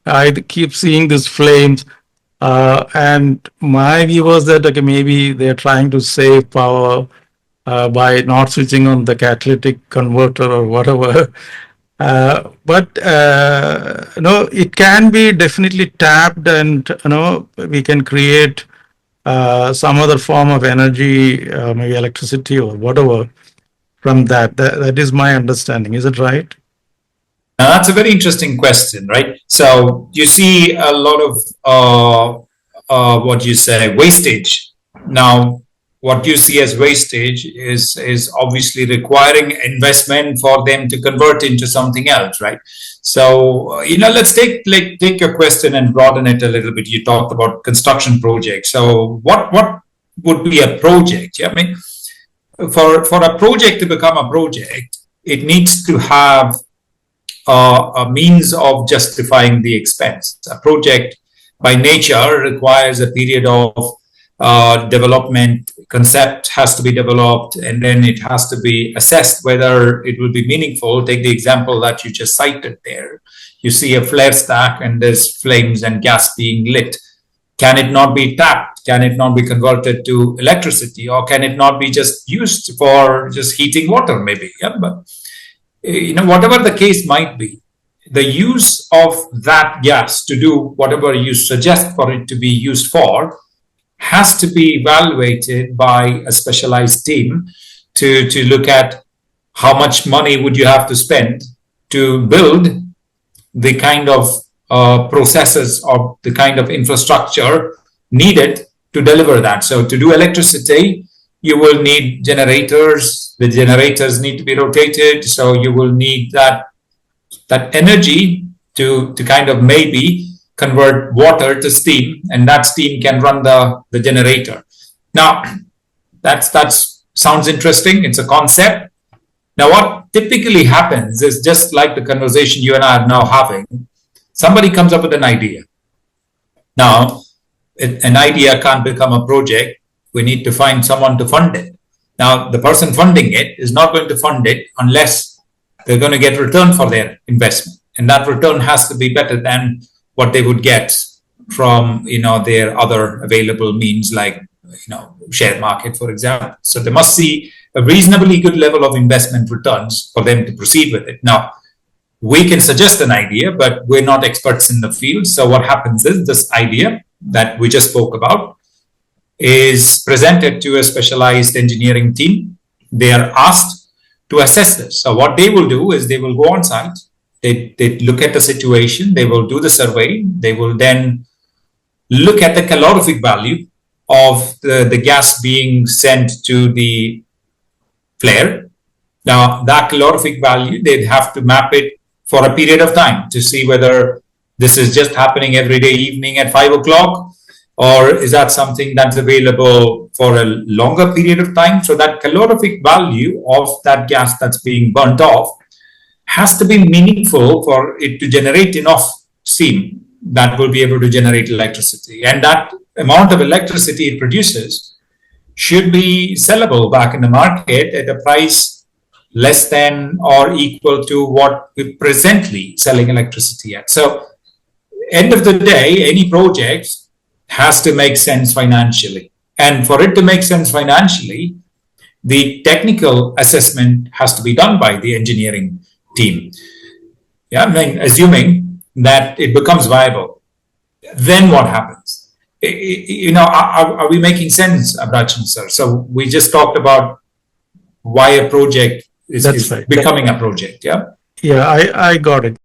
I keep seeing these flames, and my view was that okay, maybe they're trying to save power by not switching on the catalytic converter or whatever. But it can be definitely tapped, and we can create some other form of energy, maybe electricity or whatever from that. That is my understanding. Is it right? Now, that's a very interesting question, right? So you see a lot of what you say wastage. Now, what you see as wastage is obviously requiring investment for them to convert into something else, right? So let's take your question and broaden it a little bit. You talked about construction projects. So what would be a project? Yeah, I mean, for a project to become a project, it needs to have a means of justifying the expense. A project by nature requires a period of development. Concept has to be developed, and then it has to be assessed whether it will be meaningful. Take the example that you just cited there. You see a flare stack and there's flames and gas being lit. Can it not be tapped? Can it not be converted to electricity? Or can it not be just used for just heating water, maybe? Yeah, but whatever the case might be, the use of that gas to do whatever you suggest for it to be used for has to be evaluated by a specialized team to look at how much money would you have to spend to build the kind of processes or the kind of infrastructure needed to deliver that. So to do electricity, you will need generators. The generators need to be rotated. So you will need that energy to kind of maybe convert water to steam, and that steam can run the generator. Now, that sounds interesting. It's a concept. Now, what typically happens is just like the conversation you and I are now having, somebody comes up with an idea. Now, an idea can't become a project. We need to find someone to fund it. Now, the person funding it is not going to fund it unless they're going to get return for their investment. And that return has to be better than what they would get from, their other available means like, share market, for example. So they must see a reasonably good level of investment returns for them to proceed with it. Now, we can suggest an idea, but we're not experts in the field. So what happens is this idea that we just spoke about is presented to a specialized engineering team. They are asked to assess this. So what they will do is they will go on site, they look at the situation, they will do the survey, they will then look at the calorific value of the gas being sent to the flare. Now, that calorific value, they'd have to map it for a period of time to see whether this is just happening every day evening at 5 o'clock, or is that something that's available for a longer period of time? So that calorific value of that gas that's being burnt off has to be meaningful for it to generate enough steam that will be able to generate electricity. And that amount of electricity it produces should be sellable back in the market at a price less than or equal to what we're presently selling electricity at. So, end of the day, any project has to make sense financially. And for it to make sense financially, the technical assessment has to be done by the engineering team. Yeah, I mean, assuming that it becomes viable, then what happens? Are we making sense, Abrachan, sir? So we just talked about why a project is right. becoming a project. Yeah. Yeah, I got it.